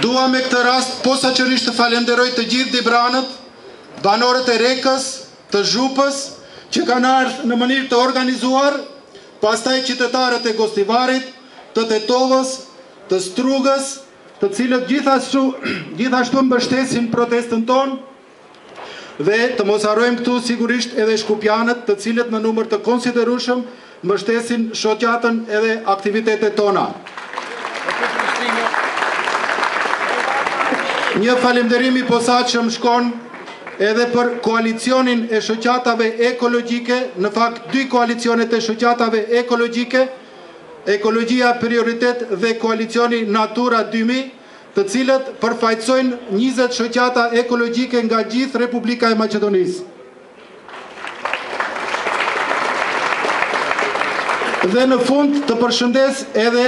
Dua me këtë rast posaçërisht të falenderoj të gjithë Dibranët, banorët e Rekës, të Zhupës, që kanë ardhur në mënyrë të organizuar, pastaj qytetarët e Gostivarit, të Tetovës, të Strugës, të cilët gjithashtu mbështesin protestën tonë, dhe të mos harrojmë këtu sigurisht edhe shkupianët, të cilët në numër të konsiderueshëm mbështesin shoqatën edhe aktivitetet tona. Një falënderim i posaçëm shkon edhe për koalicionin e shoqatave ekologjike, në fakt dy koalicionet e shoqatave ekologjike, Ekologjia Prioritet dhe koalicioni Natura 2000, të cilët përfaqësojnë 20 shoqata ekologjike nga gjithë Republika e Maqedonisë. Dhe në fund të përshëndes edhe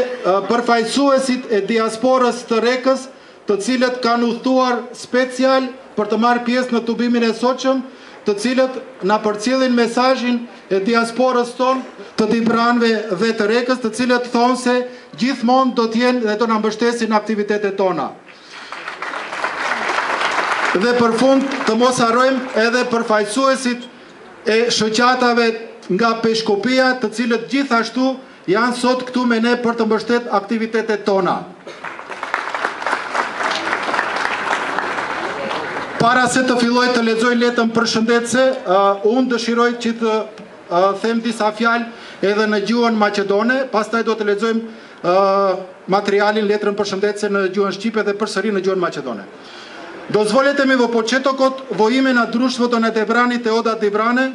përfaqësuesit e diasporës të Rekës, të cilët kanë udhëtuar special për të marrë pjesë në tubimin e sotshëm, të cilët na përcjellin mesazhin e diasporës tonë, të Dibranëve dhe të Rekës, të cilët thonë se gjithmonë do të jenë dhe do na mbështesin aktivitetet tona. Dhe për fund të mos harrojmë edhe përfaqësuesit e shoqatave nga Peshkopia, të cilët gjithashtu janë sot këtu me ne për të mbështetur aktivitetet tona. Para se të filloj të lexoj letrën përshëndetëse, unë dëshiroj që të them disa fjalë edhe në gjuhën maqedone, pastaj do të lexojmë materialin letrën përshëndetëse në gjuhën shqipe dhe përsëri në gjuhën maqedone. Dozvolite mi vo početokot vo ime na društvото на Дебраните Ода Дибране,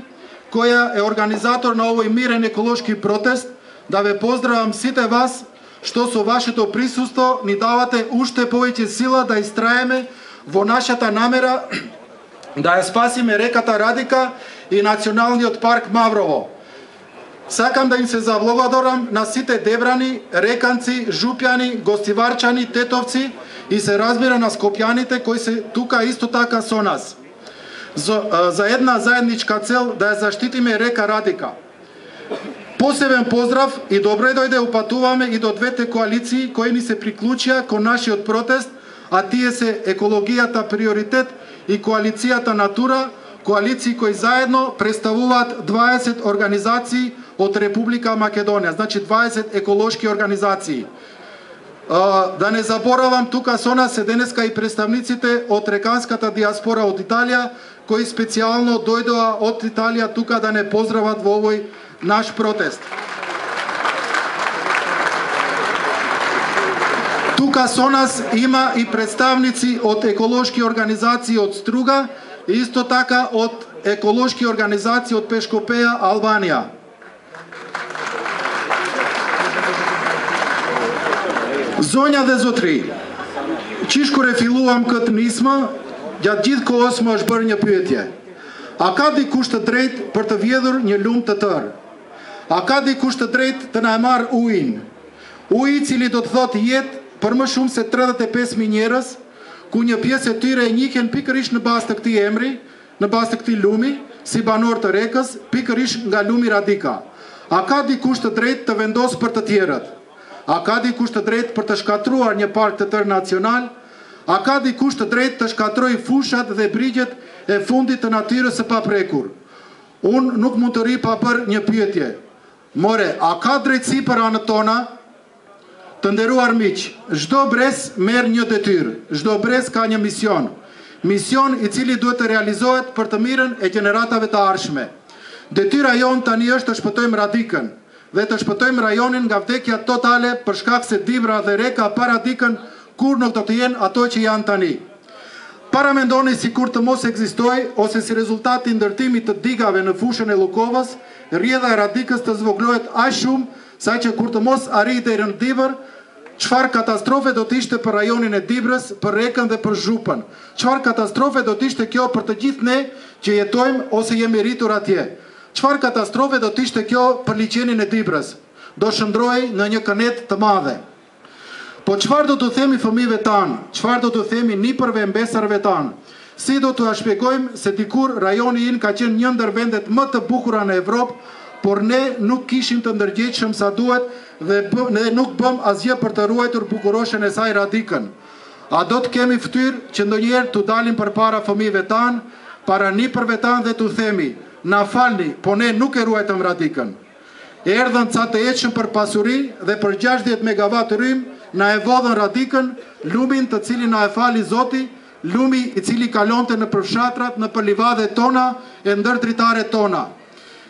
koja je organizator na ovoj miren ekološki protest, da ve pozdravim site vas, što su vašето prisustvo ni davate ušte повеќе сила да istrajeme vo našата намера да ја спасиме реката Радика и Националниот парк Маврово. Сакам да им се заблагодарам на сите Дебрани, Реканци, Жупјани, Гостиварчани, Тетовци и се разбира на Скопјаните кои се тука исто така со нас. За една заедничка цел да ја заштитиме река Радика. Посебен поздрав и добре дојде упатуваме и до двете коалиции кои ни се приклучија кон нашиот протест, а тие се Екологијата Приоритет и Коалицијата Натура, коалиции кои заедно представуваат 20 организации од Република Македонија, значи 20 еколошки организации. Да не заборавам, тука со нас се денеска и представниците од реканската диаспора од Италија, кои специјално дојдоа од Италија тука да не поздрават во овој наш протест. Тука со нас има и представници од еколошки организации од Струга и исто така од еколошки организации од Пешкопеја, Албанија. Zonja dhe zotri, qishkur e filluam këtë nismë, gjatë gjithë kohës më është bërë një pyetje. A ka dikush të drejtë për të vjedhur një lumë të tërë? A ka dikush të drejtë të na e marrë ujin? Uji i cili do të thotë jetë për më shumë se 35.000 njerëz, ku një pjesë e tyre e njihen pikërisht në bazë të këtij emri, në bazë të këtij lumi, si banor të Rekës, pikërisht nga lumi Radika. A ka dikush të drejtë të vendosë për të tjerët? A ka dikush të drejtë për të shkatruar një park të tërë nacional? A ka dikush të drejtë të shkatroj fushat dhe brigjet e fundit të natyrës së paprekur? Unë nuk mund të ri pa bërë një pyetje. More, a ka drejtësi për anët tona? Të nderuar miq, çdo brez merr një detyrë, çdo brez ka një mision. Mision i cili duhet të realizohet për të mirën e gjeneratave të ardhshme. Detyra jonë tani është të shpëtojmë Radikën dhe të shpëtojmë rajonin nga vdekja totale për shkak se Dibra dhe Reka para Radikën kur nuk do të jenë ato që janë tani. Para mendoni si kur të mos ekzistoj ose si rezultati ndërtimit të digave në fushën e Lukovës, rrjedha e Radikës të zvoglohet aq shumë sa që kur të mos arrijë deri në Dibër, çfarë katastrofe do të ishte për rajonin e Dibrës, për Rekën dhe për Zhupën. Çfarë katastrofe do të ishte kjo për të gjithë ne që jetojmë ose jemi rritur atje. Çfarë katastrofe do të ishte kjo për liçenin e Dibrës. Do shndrohej në një kënet të madhe. Po çfarë do të themi fëmijëve tanë? Çfarë do të themi nipërve mbesarve tanë? Si do t'u shpjegojmë se dikur rajoni in ka qenë një ndër vendet më të bukura në Evropë, por ne nuk kishim të ndërgjegjshëm sa duhet dhe nuk bëm asgjë për të ruajtur bukuroshen e saj Radikën. A do të kemi ftyrë që ndonjëherë të dalim përpara fëmijëve tanë, para nipërve tanë dhe të themi, na falni, po ne nuk e ruajtëm Radikën. Erdhën ca të ecshëm për pasuri dhe për 60 megawatt rrym na e vodhën Radikën, lumin të cilin na e fali Zoti, lumi i cili kalonte në përfshatrat, në livadhet tona e ndër dritaret tona.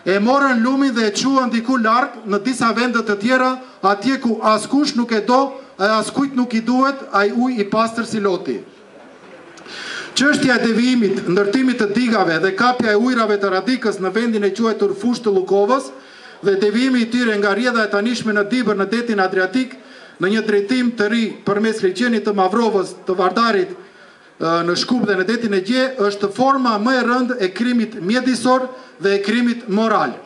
E morën lumin dhe e quan diku larg në disa vende të tjera, atje ku askush nuk e do, askujt nuk i duhet ai ujë i pastër si Loti. Çështja e devijimit, ndërtimit të digave dhe kapja e ujrave të Radikës në vendin e quajtur Fushë të Lukovës dhe devijimi i tyre nga rrjedha e tanishme në Dibër në detin Adriatik në një drejtim të ri përmes liçenit të Mavrovës, të Vardarit në Shkup dhe në detin e Gje, është forma më e rëndë e krimit mjedisor dhe e krimit moral.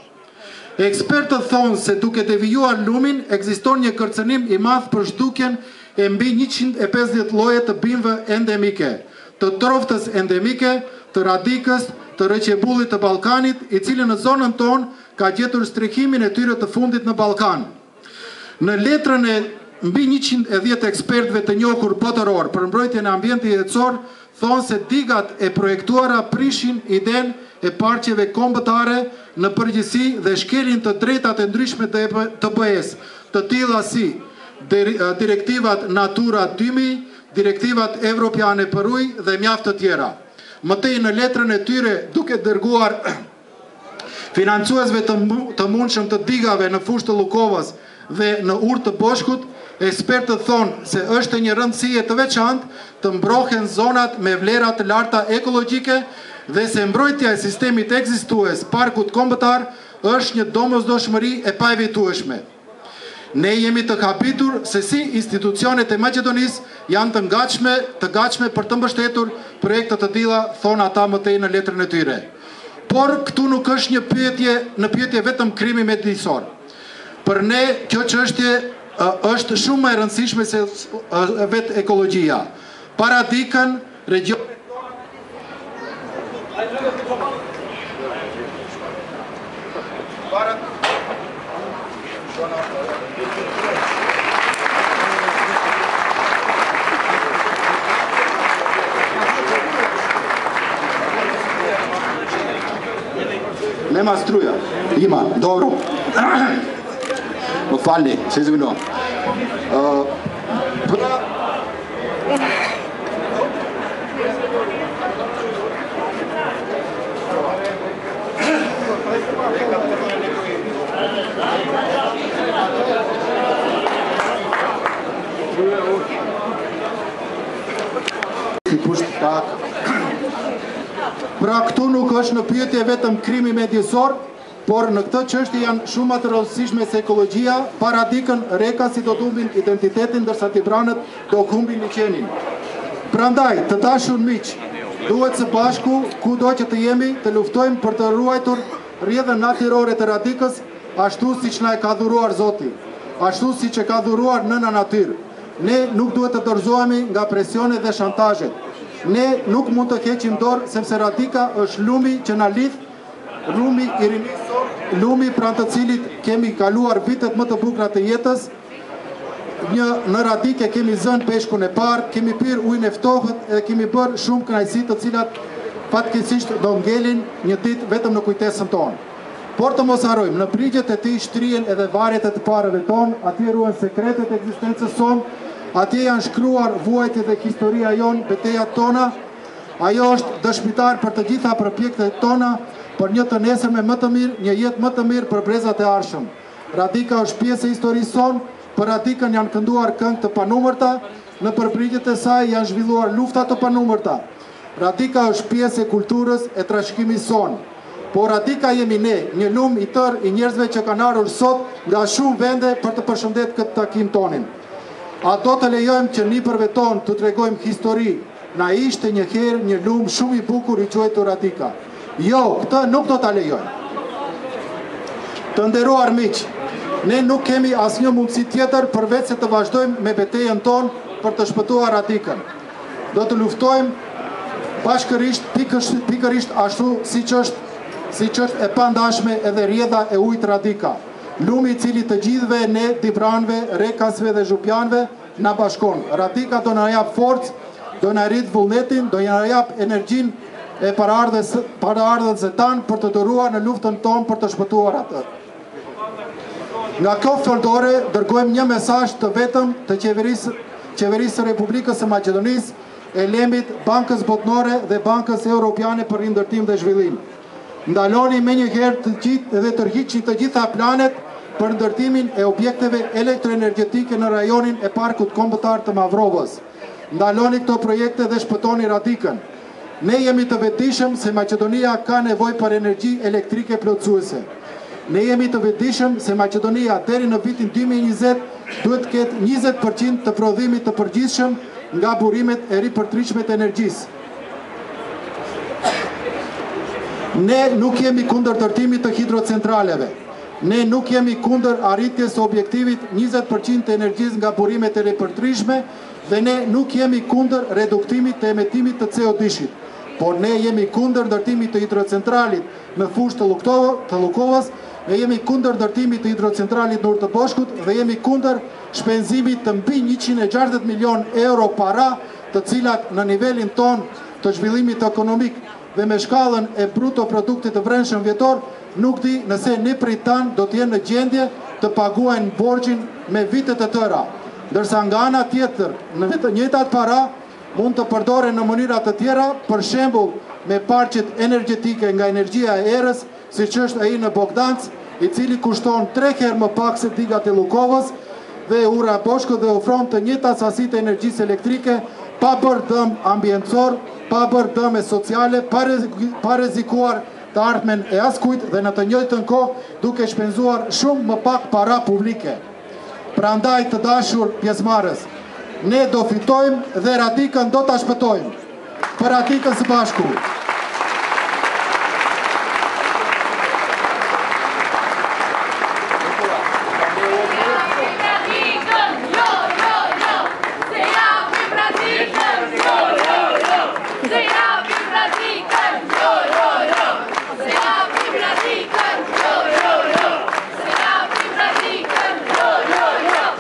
Ekspertët thonë se duke devijuar lumin, ekziston një kërcënim i madh për zhdukjen e mbi 150 lloje të bimëve endemike, të troftës endemike, të Radikës, të rëqebullit të Ballkanit, i cili në zonën tonë ka gjetur strehimin e tyre të fundit në Ballkan. Në letrën e mbi 110 ekspertëve të njohur botëror për mbrojtjen e ambientit jetësor, thonë se digat e projektuara prishin idenë e parqeve kombëtare në përgjithësi dhe shkelin të drejtat e ndryshme të BE-s, të tilla si direktivat Natura 2000, direktivat evropiane për ujë dhe mjaft të tjera. Mëtej në letrën e tyre duke dërguar financuesve të mundshëm të digave në Fushë të Lukovës dhe në Urë të Boshkut, ekspertët thonë se është një rëndësie të veçantë të mbrohen zonat me vlera të larta ekologjike dhe se mbrojtja e sistemit ekzistues parkut kombëtar është një domosdoshmëri e paevitueshme. Ne jemi të habitur se si institucionet e Maqedonisë janë të gatshme për të mbështetur projekte të tilla, thonë ata mëtej në letrën e tyre. Por këtu nuk është një pyetje vetëm krimi mjedisor. Për ne kjo çështje është shumë më e rëndësishme se vetë ekologjia. Para Radikën, regionet Nema struja. Ima, dobro. Më falni, se izvinjavam. Pra këtu nuk është në pyetje vetëm krimi mjedisor, por në këtë çështje janë shumë të rëndësishme se ekologjia. Para Radikën, rekasi do të humbin identitetin, ndërsa Tibranët do humbin liçenin. Prandaj, të dashur miq, duhet së bashku, kudo që të jemi, të luftojmë për të ruajtur rrjedhën natyrore të Radikës, ashtu siç na e ka dhuruar Zoti, ashtu siç e ka dhuruar nëna natyrë. Ne nuk duhet të dorëzohemi nga presionet dhe shantazhet. Ne nuk mund të keqim dorë sepse Radika është lumi që na lidh, lumi i rinisor, lumi pranë të cilit kemi kaluar vitet më të bukura të jetës. Në Radikë kemi zënë peshkun e parë, kemi pirë ujin e ftohët dhe kemi bërë shumë kënaqësi të cilat fatkeqësisht do ngelin një ditë vetëm në kujtesën tonë. Por të mos harrojmë, në prigjet e tij shtrihen edhe varret e të parëve tonë, atje ruhen sekretet e ekzistencës sonë, atje janë shkruar vuajtjet dhe historia jonë, betejat tona. Ajo është dëshmitar për të gjitha përpjekjet tona për një të nesërme më të mirë, një jetë më të mirë për brezat e ardhshëm. Radika është pjesë e historisë sonë, për Radikën janë kënduar këngë të panumërta, në përpjekjet e saj janë zhvilluar lufta të panumërta. Radika është pjesë e kulturës e trashëgimit sonë. Por Radika jemi ne, një lum i tërë i njerëzve që kanë ardhur sot nga shumë vende për të përshëndetur këtë takim tonin. A do të lejojmë që nipërve tonë të tregojmë histori? Na ishte një herë një lum shumë i bukur i quajtur Radika. Jo, këtë nuk do ta lejojmë. Të nderuar miq, ne nuk kemi asnjë mundësi tjetër përveç se të vazhdojmë me betejën tonë për të shpëtuar Radikën. Do të luftojmë bashkërisht, pikërisht ashtu siç është e pandashme edhe rrjedha e ujit Radika. Lumi i cili të gjithëve ne Dibranëve, Rekasve dhe Zhupjanëve na bashkon. Radika do na jap forcë do na rrit vullnetin, do na jap energjinë e paraardhësve tanë për të dëruar në luftën tonë për të shpëtuar atë. Nga kjo fjalëdore dërgojmë një mesazh të vetëm të qeverisë së Republikës së Maqedonisë, ELEM-it, Bankës Botnore dhe Bankës Europiane për Rindërtim dhe Zhvillim. Ndaloni menjëherë dhe tërhiqni të gjitha planet për ndërtimin e objekteve elektroenergjetike në rajonin e Parkut Kombëtar të Mavrovës. Ndaloni këto projekte dhe shpëtoni Radikën. Ne jemi të vetëdijshëm se Maqedonia ka nevojë për energji elektrike plotësuese. Ne jemi të vetëdijshëm se Maqedonia deri në vitin 2020 duhet të ketë 20% të prodhimit të përgjithshëm nga burimet e ripërtritshme të energjisë. Ne nuk jemi kundër ndërtimit të hidrocentraleve. Ne nuk jemi kundër arritjes së objektivit 20% të energjisë nga burimet e ripërtritshme dhe ne nuk jemi kundër reduktimit të emetimit të CO2-shit. Por ne jemi kundër ndërtimit të hidrocentralit në fushë të Lukovës, ne jemi kundër ndërtimit të hidrocentralit në Urë të Boshkut dhe jemi kundër shpenzimit të mbi 160 milion euro para, të cilat në nivelin ton të zhvillimit ekonomik dhe me shkallën e bruto produktit të brendshëm vjetor, nuk di nëse ne prej tanë do të jenë në gjendje të paguajnë borxhin me vite të tëra, ndërsa nga ana tjetër, në të njëjtat para mund të përdoren në mënyra të tjera, për shembull me parqet energjetike nga energjia e erës, siç është ai në Bogdanc, i cili kushton 3 herë më pak se digat e Lukovës dhe Ura e Boshkut dhe ofron të njëjta sasi të energjisë elektrike pa bërë dëm ambiencor, pa bërë dëme sociale, pa rrezikuar të ardhmen e askujt dhe në të njëjtën kohë duke shpenzuar shumë më pak para publike. Prandaj të dashur pjesëmarrës, ne do fitojmë dhe Radikën do ta shpëtojmë. Për Radikën së bashku.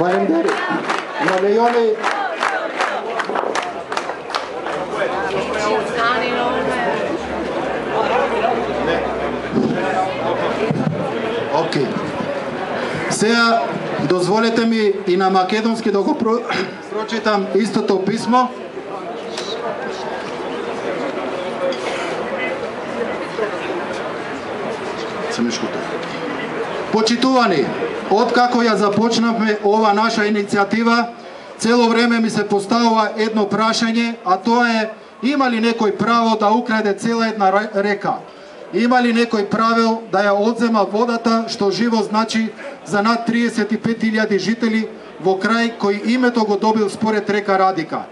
Faleminderit. Në lejoni Okej. Сега дозволете ми и на македонски да го прочитам истото писмо. Почитувани, откако ја започнавме ова наша иницијатива, цело време ми се поставува едно прашање, а тоа е: има ли некој право да украде цела една река? Има ли некој правил да ја одзема водата, што живо значи за над 35.000 жители во крај кој името го добил според река Радика?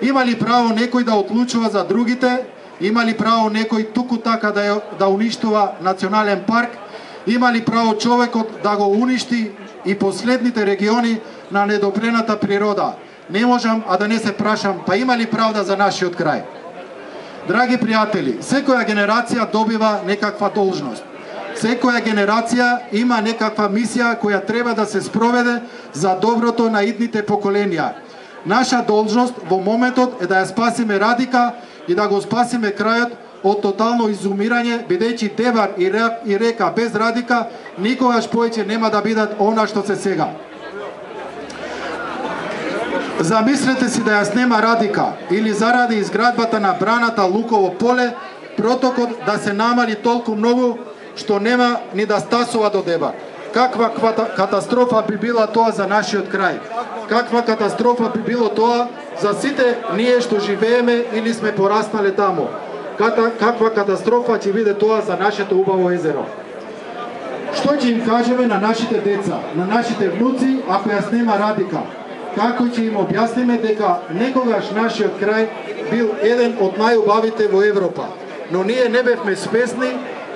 Има ли право некој да одлучува за другите? Има ли право некој туку така да уништува национален парк? Има ли право човекот да го уништи и последните региони на недопрената природа? Не можам а да не се прашам, па има ли правда за нашиот крај? Драги пријатели, секоја генерација добива некаква должност. Секоја генерација има некаква мисија која треба да се спроведе за доброто на идните поколенија. Наша должност во моментот е да ја спасиме Радика и да го спасиме крајот од тотално изумирање, бидејќи Девар и река без Радика никогаш повеќе нема да бидат она што се сега. Замислете си да ја снема Радика или заради изградбата на браната Луково поле, протокот да се намали толку многу што нема ни да стасува до Девар. Каква катастрофа би била тоа за нашиот крај? Каква катастрофа би било тоа за сите ние што живееме или сме пораснале таму? Каква катастрофа ќе биде тоа за нашето убаво езеро? Што ќе им кажеме на нашите деца, на нашите внуци ако ја снема Радика? Како ќе им објасниме дека некогаш нашиот крај бил еден од најубавите во Европа, но ние не бевме спесни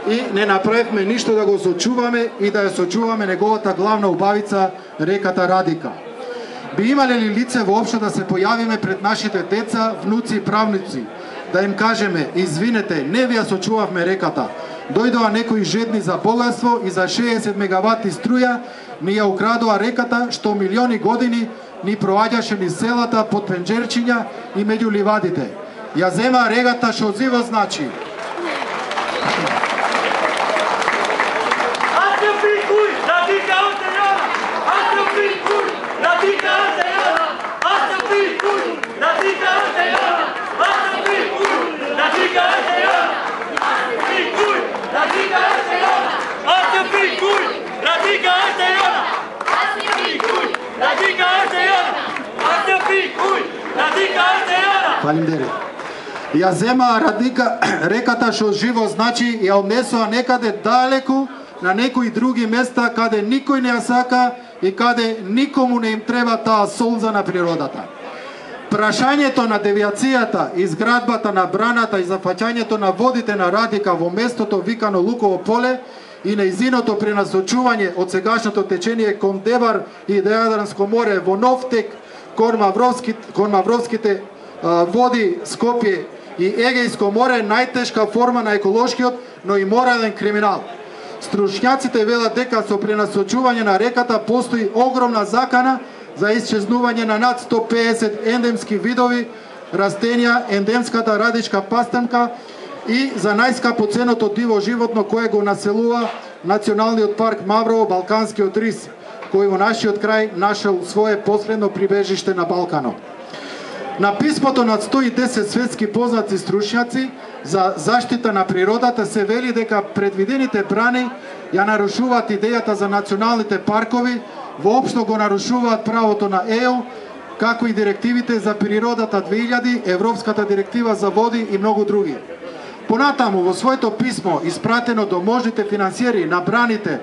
и не направивме ништо да го сочуваме и да ја сочуваме неговата главна убавица, реката Радика. Би имале ли лице воопшто да се појавиме пред нашите деца, внуци и правници, да им кажеме: извинете, не ви ја сочувавме реката, дојдоа некои жедни за богатство и за 60 мегавати струја ни ја украдоа реката што милиони години ни проаѓаше низ селата под пенџерчиња и меѓу ливадите. Ја зема регата што живо значи. Ја зема реката што живо значи и ја однесоа некаде далеку на некои други места каде никој не ја сака и каде никому не им треба таа солза на природата. Прашањето на девијацијата, изградбата на браната и зафаќањето на водите на Радика во местото викано Луково поле и нејзиното пренасочување од сегашното течение кон Девар и Јадранско море во нов тек кон Мавровските води Скопје и Егејско море најтешка форма на еколошкиот, но и морален криминал. Стручњаците велат дека со пренасочување на реката постои огромна закана за исчезнување на над 150 ендемски видови растенија, ендемската радичка пастенка и за најскапоценото диво животно кое го населува Националниот парк Маврово Балканскиот рис, кој во нашиот крај нашел свое последно прибежиште на Балканот. На писмото над 110 светски познати стручњаци за заштита на природата се вели дека предвидените брани ја нарушуваат идејата за националните паркови, воопшто го нарушуваат правото на ЕО, како и директивите за природата 2000, Европската директива за води и многу други. Понатаму во своето писмо испратено до можните финансиери на браните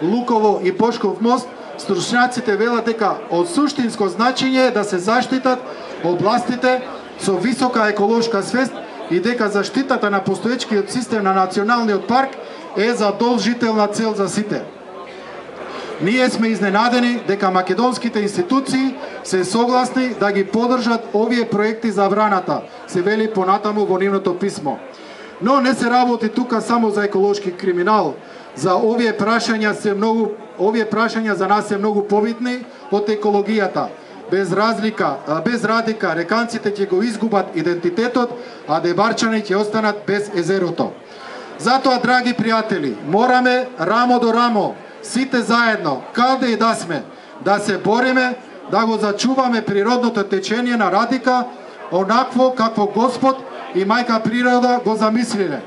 Луково и Бошков мост, стручњаците велат дека од суштинско значење е да се заштитат областите со висока еколошка свест и дека заштитата на постоечкиот систем на Националниот парк е задолжителна цел за сите. Ние сме изненадени дека македонските институции се согласни да ги поддржат овие проекти за браната, се вели понатаму во нивното писмо. Но не се работи тука само за еколошки криминал. За овие прашања за нас се многу побитни од екологијата. Без Радика реканците ќе го изгубат идентитетот, а Деварчани ќе останат без езерото. Затоа, драги пријатели, мораме рамо до рамо, сите заедно, каде и да сме, да се бориме, да го зачуваме природното течение на Радика, онакво какво Господ и мајка природа го замислиле.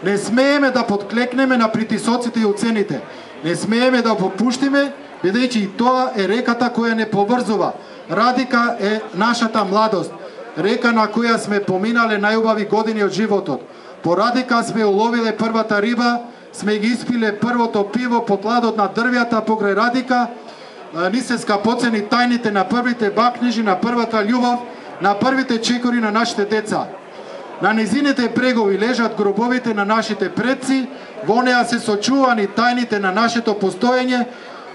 Не смееме да подклекнеме на притисоците и уцените. Не смееме да попуштиме, бидејќи и тоа е реката која не поврзува. Радика е нашата младост, река на која сме поминале најубави години од животот. По Радика сме уловиле првата риба, сме ги испиле првото пиво под ладот на дрвјата покрај Радика, ни се скапоцени тајните на првите бакнежи, на првата љубов, на првите чекори на нашите деца. На низините брегови лежат гробовите на нашите предци, во неа се сочувани тајните на нашето постоење,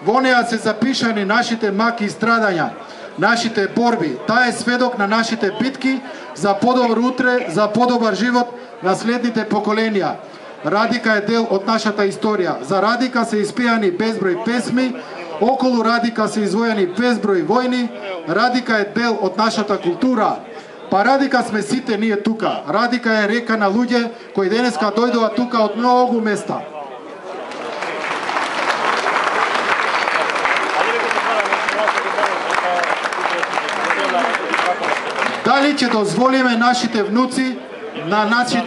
во неа се запишани нашите маки и страдања, нашите борби. Таа е сведок на нашите битки за подобар утре, за подобар живот на следните поколенија. Радика е дел од нашата историја. За Радика се испеани безброј песми, околу Радика се извојани безброј војни, Радика е дел од нашата култура. Па Радика сме сите ние тука. Радика е река на луѓе кои денеска дојдоа тука од многу места. Дали ќе дозволиме нашите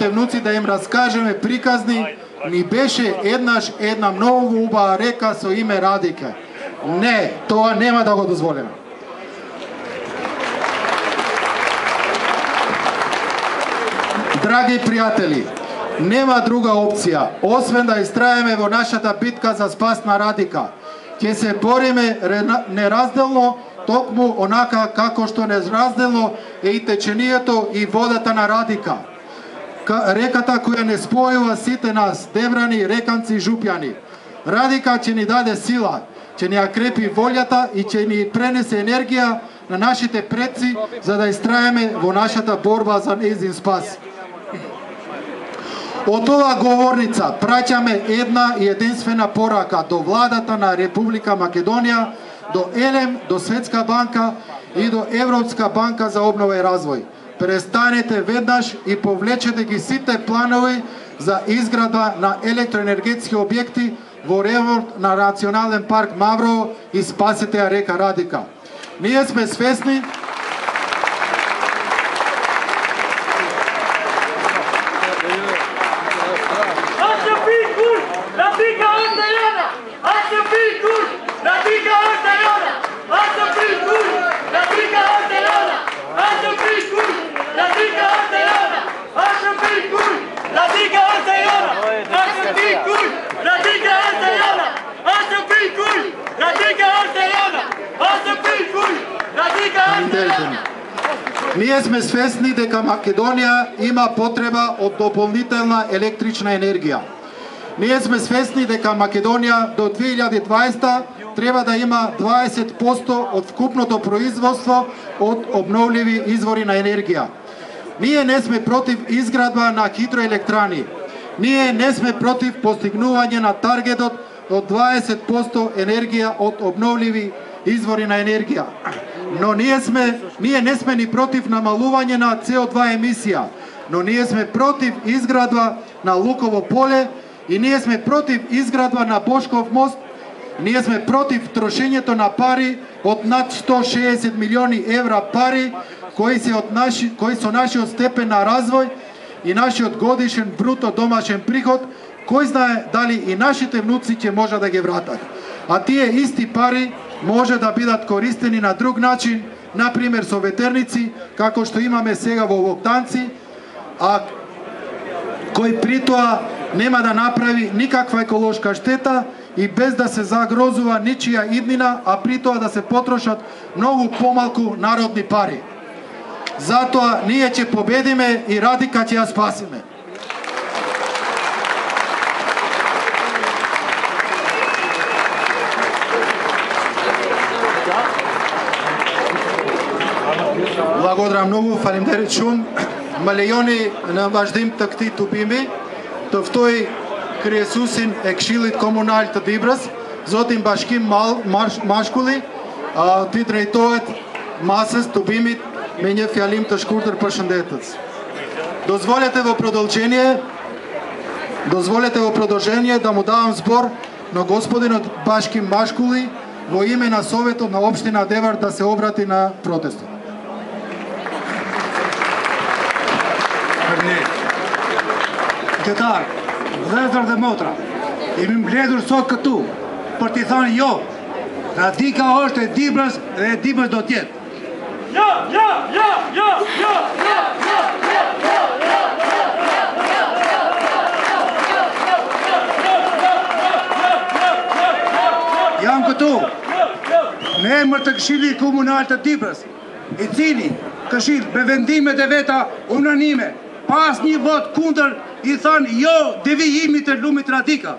внуци да им раскажеме приказни, ни беше еднаш една многу убава река со име Радика. Не, тоа нема да го дозволиме. Драги пријатели, нема друга опција, освен да истраеме во нашата битка за спас на Радика. Ќе се бориме неразделно, токму онака како што неразделно е и течението и водата на Радика. Реката која не спојува сите нас, деврани, реканци и жупјани. Радика ќе ни даде сила, ќе ни ја крепи волјата и ќе ни пренесе енергија на нашите предци за да истраеме во нашата борба за нејзин спас. Од оваа говорница праќаме една и единствена порака до владата на Република Македонија, до ЕЛЕМ, до Светска банка и до Европска банка за обнова и развој. Престанете веднаш и повлечете ги сите планови за изградба на електроенергетски објекти во ремонт на Национален парк Маврово и спасете ја река Радика. Ние сме свесни Ние сме свесни дека Македонија има потреба од дополнителна електрична енергија. Ние сме свесни дека Македонија до 2020 треба да има 20% од вкупното производство од обновливи извори на енергија. Ние не сме против изградба на хидроелектрани. Ние не сме против постигнување на таргетот од 20% енергија од обновливи извори на енергија. Но ние не сме ни против намалување на CO2 емисија, но ние сме против изградба на Луково поле и ние сме против изградба на Бошков мост. Ние сме против трошењето на пари од над 160 милиони евра пари кои со нашиот степен на развој и нашиот годишен бруто домашен приход, кој знае дали и нашите внуци ќе може да ги вратат. А тие исти пари може да бидат користени на друг начин, например со ветерници, како што имаме сега во Богданци, а кој при тоа нема да направи никаква еколошка штета и без да се загрозува ничија иднина, а при тоа да се потрошат многу помалку народни пари. Затоа ние ќе победиме и Радика ќе ја спасиме. Благодарам многу, фалемдерит шум. Малејони на важдим такти тубими, тофтој Криесусин екшилит комуналите дибрас, зотим башким машкули, ти дрейтоет масес тубимит, мене фјалим ташкурдер пашандетец. Дозволете во продолжение да му давам збор на господинот Башким Машкули во име на Советот на општина Девар да се обрати на протестот. Qytetar, vëllezër dhe motra, jemi mbledhur sot këtu për t'i thënë jo. Radika është e Dibrës dhe e Dibrës do t'jetë. Jo, jo, jo, jo, jo, jo, Jam këtu në emër të Këshillit Komunal të Dibrës, i cili këshill me vendimet e veta unanime, pas një vot kundër, i thanë jo devijimit të lumit Radika.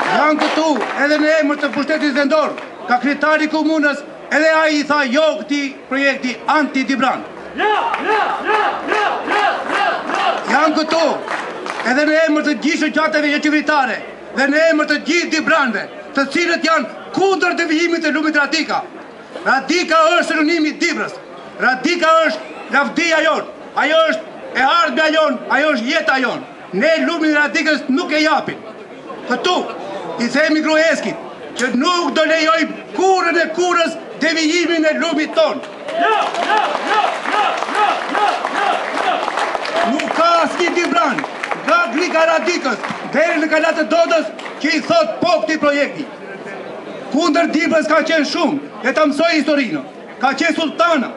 Jam këtu edhe në emër të pushtetit vendor, ka kryetari i komunës, edhe ai i tha jo këtij projekti anti-Dibran. Jam këtu edhe në emër të gjithë shoqatave qeveritare dhe në emër të gjithë Dibranëve, të cilët janë kundër devijimit të lumit Radika. Radika është sinonimi i Dibrës. Radika është lavdia jon, ajo është e ardhmja jon, ajo është jeta jon. Ne lumin e Radikës nuk e japim. Këtu i themi Grueskit që nuk do lejoj kurrën e kurrës devijimin e lumit ton. Nuk ka asnjë Dibran nga Glika Radikës deri në Kalat të Dodës që i thot po këtij projekti. Kundër Dibrës ka qenë shumë, e ta mësoj historinë. Ka qenë sultana,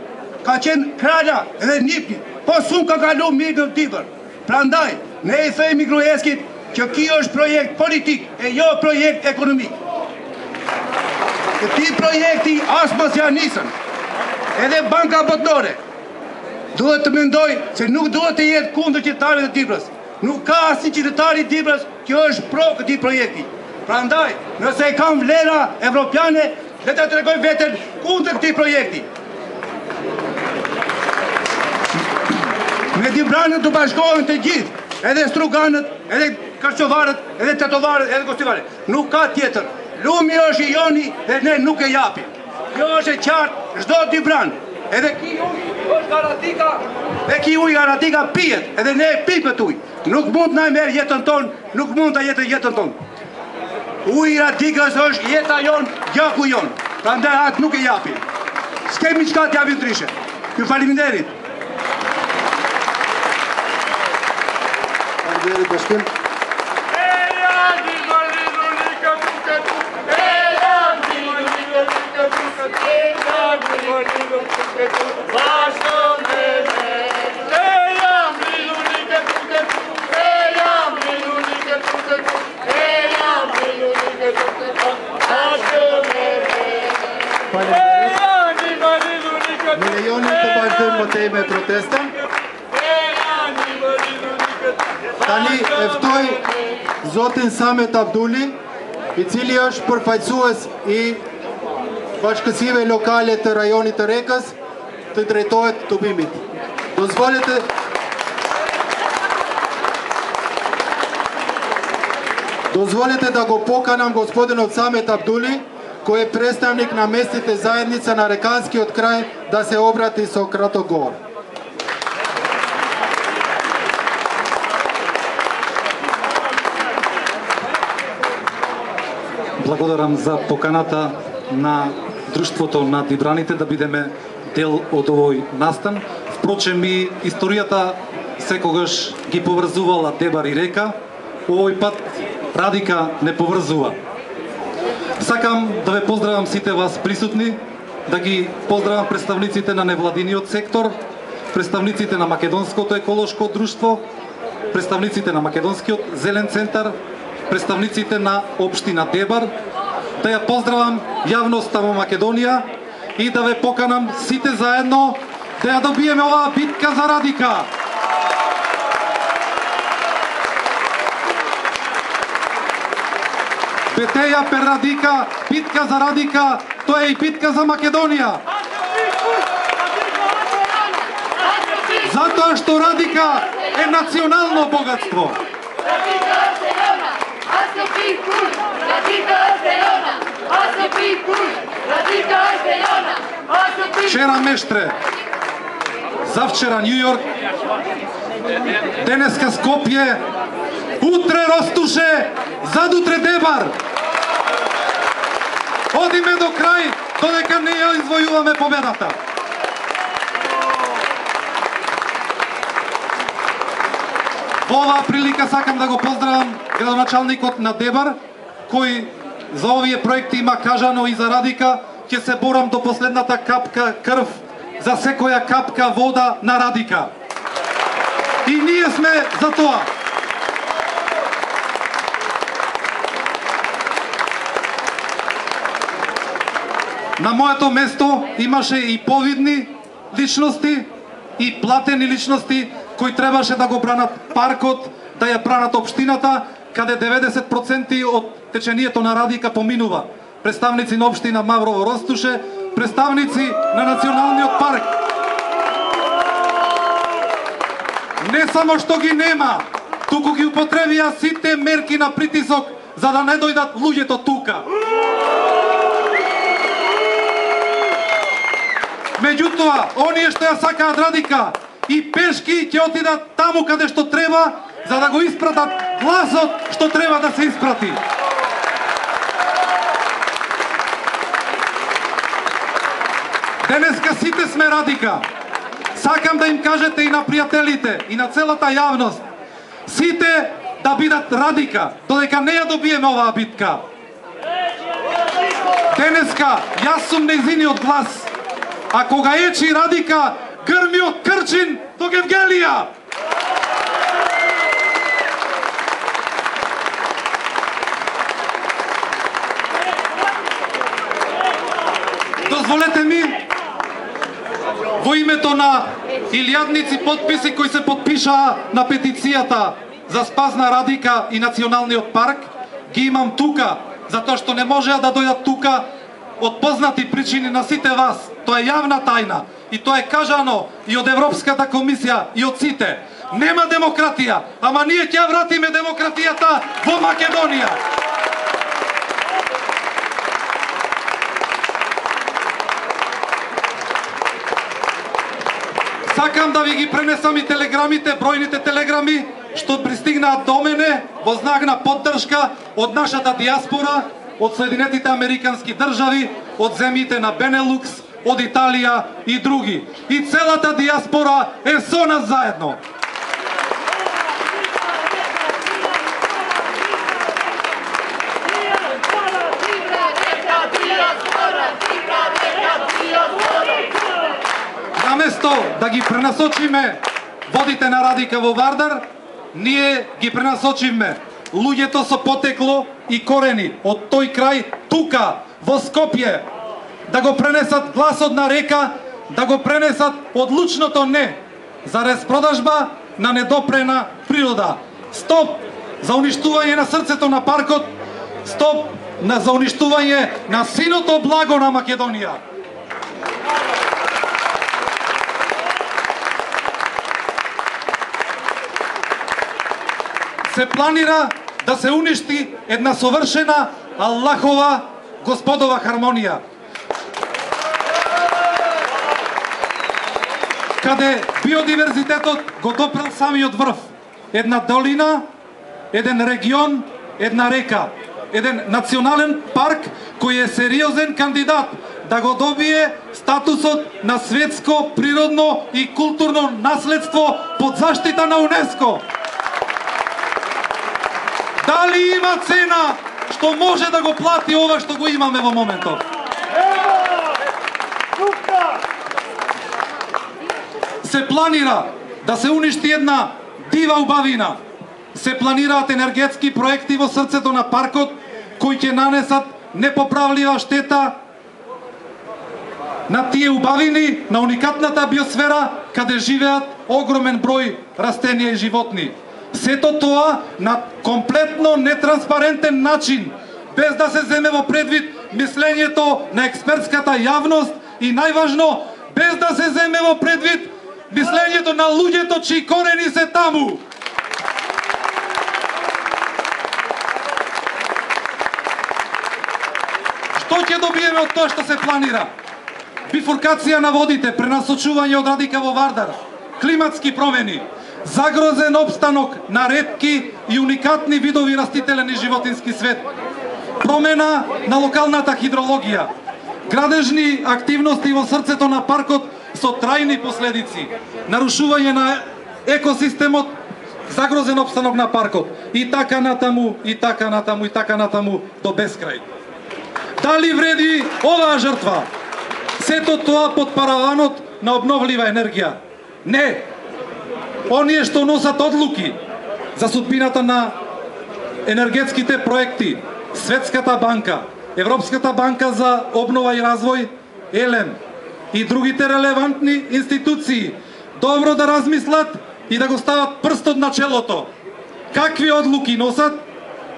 ka qenë krala edhe Nipni, po shumë ka kalu mirë në Dibër. Prandaj, ne i themi Grueskit që kjo është projekt politik e jo projekt ekonomik. Këti projekti as mos ja nisën. Edhe banka botërore duhet të mendoj se nuk duhet të jetë kundër qytetarëve të Dibrës. Nuk ka asnjë qytetar i Dibrës që është pro këtij projekti. Prandaj, nëse e kam vlera evropiane, le ta tregoj veten kundër këtij projekti. Me Dibranët të bashkohen të gjithë, edhe struganët, edhe kërçovarët edhe tetovarët edhe kostivarët. Nuk ka tjetër. Lumi është i joni dhe ne nuk e japim. Kjo është e qartë, çdo dibran. Edhe ki ujë është garantika, dhe ki ujë garantika pijet, edhe ne e pipet ujë. Nuk mund na merr jetën tonë, nuk mund ta jetë jetën tonë. Uji Radikës është jeta jonë, gjaku jonë. Prandaj atë nuk e japim. S'kemi çka t'japim ndryshe. Ju faleminderit. Faleminderit Bashkim. Më lejoni të vazhdojmë më tej me protestën. Tani e ftoj zotin Samet Abduli, i cili është përfaqësues i bashkësive lokale të rajonit të Rekës, të drejtohet tubimit. Dozvolite da go pokanem gospodinov Samet Abduli, koji je predstavnik namestite zajednice na Rekanski od kraj, da se obrati со краток govor. Благодарам за поканата на Друштвото на Дибраните да бидеме дел од овој настан. Впрочем и историјата секогаш ги поврзувала Дебар и Река. Овој пат Радика не поврзува. Сакам да ве поздравам сите вас присутни, да ги поздравам представниците на невладиниот сектор, представниците на Македонското еколошко друштво, представниците на Македонскиот зелен центар, представниците на општина Дебар, да ја поздравам јавноста во Македонија и да ве поканам сите заедно да ја добиеме оваа битка за Радика. Бетеја пер Радика, битка за Радика, тоа е и битка за Македонија. Затоа што Радика е национално богатство. Вчера Мештре, завчера Нью Йорк, денеска Скопје, утре Ростуше, задутре Дебар. Одиме до крај, додека не ја извојуваме победата. Во оваа прилика сакам да го поздравам градоначалникот на Дебар, кој за овие проекти има кажано и за Радика, ќе се борам до последната капка крв за секоја капка вода на Радика. И ние сме за тоа. На моето место имаше и повидни личности, и платени личности, кои требаше да го бранат паркот, да ја бранат општината, каде 90% од течението на Радика поминува. Представници на општина Маврово Ростуше, представници на Националниот парк. Не само што ги нема, туку ги употребија сите мерки на притисок за да не дојдат луѓето тука. Меѓутоа, оние што ја сакаат Радика и пешки ќе отидат таму каде што треба, за да го испратат гласот што треба да се испрати. Денеска сите сме Радика. Сакам да им кажете и на пријателите, и на целата јавност, сите да бидат Радика, додека не ја добиеме оваа битка. Денеска јас сум нејзиниот глас, а кога ечи Радика, грми од Крчин до Гевгелија. Дозволете ми, во името на илјадници подписи кои се подпишаа на петицијата за спас на Радика и Националниот парк, ги имам тука, затоа што не можеа да дојдат тука од познати причини на сите вас. Тоа е јавна тајна и тоа е кажано и од Европската комисија и од сите. нема демократија, ама ние ќе вратиме демократијата во Македонија. Сакам да ви ги пренесам и телеграмите, бројните телеграми што пристигнаат до мене во знак на поддршка од нашата диаспора, од Соединетите Американски држави, од земјите на Бенелукс, од Италија и други. И целата диаспора е со нас заедно. Наместо да ги пренасочиме водите на Радика во Вардар, ние ги пренасочиме луѓето со потекло и корени од тој крај тука во Скопје, да го пренесат гласот на река, да го пренесат одлучното не за распродажба на недопрена природа. Стоп за уништување на срцето на паркот, стоп за уништување на синото благо на Македонија. Се планира да се уништи една совршена Аллахова Господова хармонија, каде биодиверзитетот го допрел самиот врв. Една долина, еден регион, една река, еден национален парк кој е сериозен кандидат да го добие статусот на светско природно и културно наследство под заштита на УНЕСКО. Дали има цена што може да го плати ова што го имаме во моментов? Се планира да се уништи една дива убавина. Се планираат енергетски проекти во срцето на паркот кои ќе нанесат непоправлива штета на тие убавини, на уникатната биосфера каде живеат огромен број растенија и животни. Сето тоа на комплетно нетранспарентен начин, без да се земе во предвид мислењето на експертската јавност и најважно, без да се земе во предвид мислењето на луѓето чии корени се таму. Што ќе добиеме од тоа што се планира? Бифуркација на водите, пренасочување од Радика во Вардар, климатски промени, загрозен обстанок на ретки и уникатни видови растителен и животински свет, промена на локалната хидрологија, градежни активности во срцето на паркот со трајни последици, нарушување на екосистемот, загрозен обстанок на паркот и така натаму, и така натаму, и така натаму до бескрај. Дали вреди оваа жртва? Сето тоа под параванот на обновлива енергија? Не! Оние што носат одлуки за судбината на енергетските проекти, Светската банка, Европската банка за обнова и развој, ЕЛЕМ и другите релевантни институции, добро да размислат и да го стават прстот на челото. Какви одлуки носат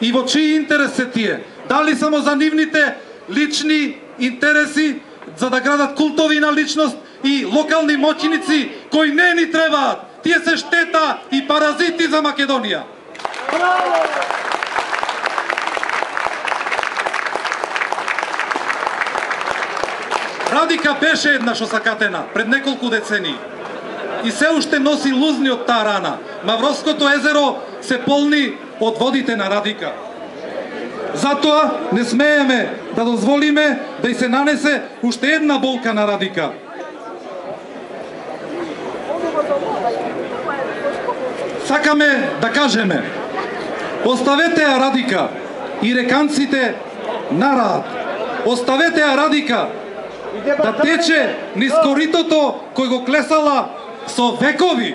и во чии интерес се тие? Дали само за нивните лични интереси, за да градат култови на личност и локални моќници кои не ни требаат? Тие се штета и паразити за Македонија. Радика беше еднаш осакатена пред неколку децении и се уште носи лузни од таа рана. Мавровското езеро се полни од водите на Радика. Затоа не смееме да дозволиме да и се нанесе уште една болка на Радика. Сакаме да кажеме, оставете ја Радика и реканците нараат. Оставете ја Радика да тече низ коритото кој го клесала со векови.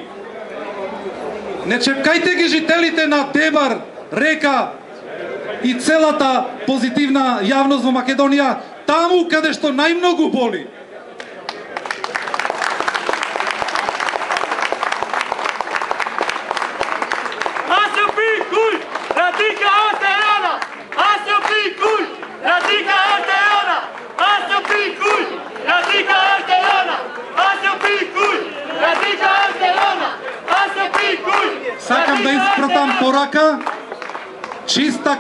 Не чепкајте ги жителите на Дебар, река и целата позитивна јавност во Македонија таму каде што најмногу боли. Radika Arteana! Asio Pikuj! Radika Arteana! Asio Pikuj! Radika Arteana! Asio Pikuj! Radika Arteana! Asio Pikuj! чиста,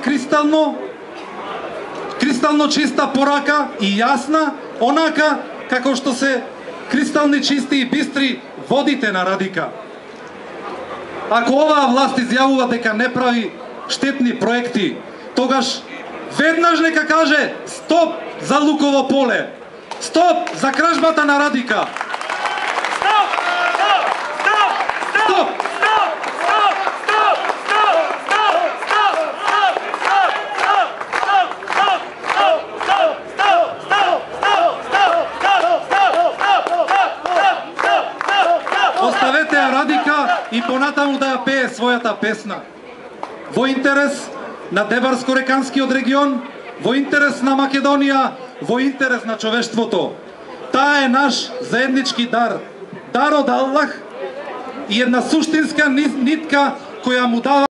кристално чиста порака и јасна, онака како што се кристални чисти и бистри водите на Радика. Ако оваа власт изјавува дека не прави штетни проекти, тогаш веднаш нека каже стоп за Луково поле, стоп за кражбата на Радика. Стоп! Оставете ја Радика и понатаму да ја пее својата песна. Во интерес на Дебарско-реканскиот регион, во интерес на Македонија, во интерес на човештвото. Таа е наш заеднички дар. Дар од Аллах и една суштинска нитка која му дава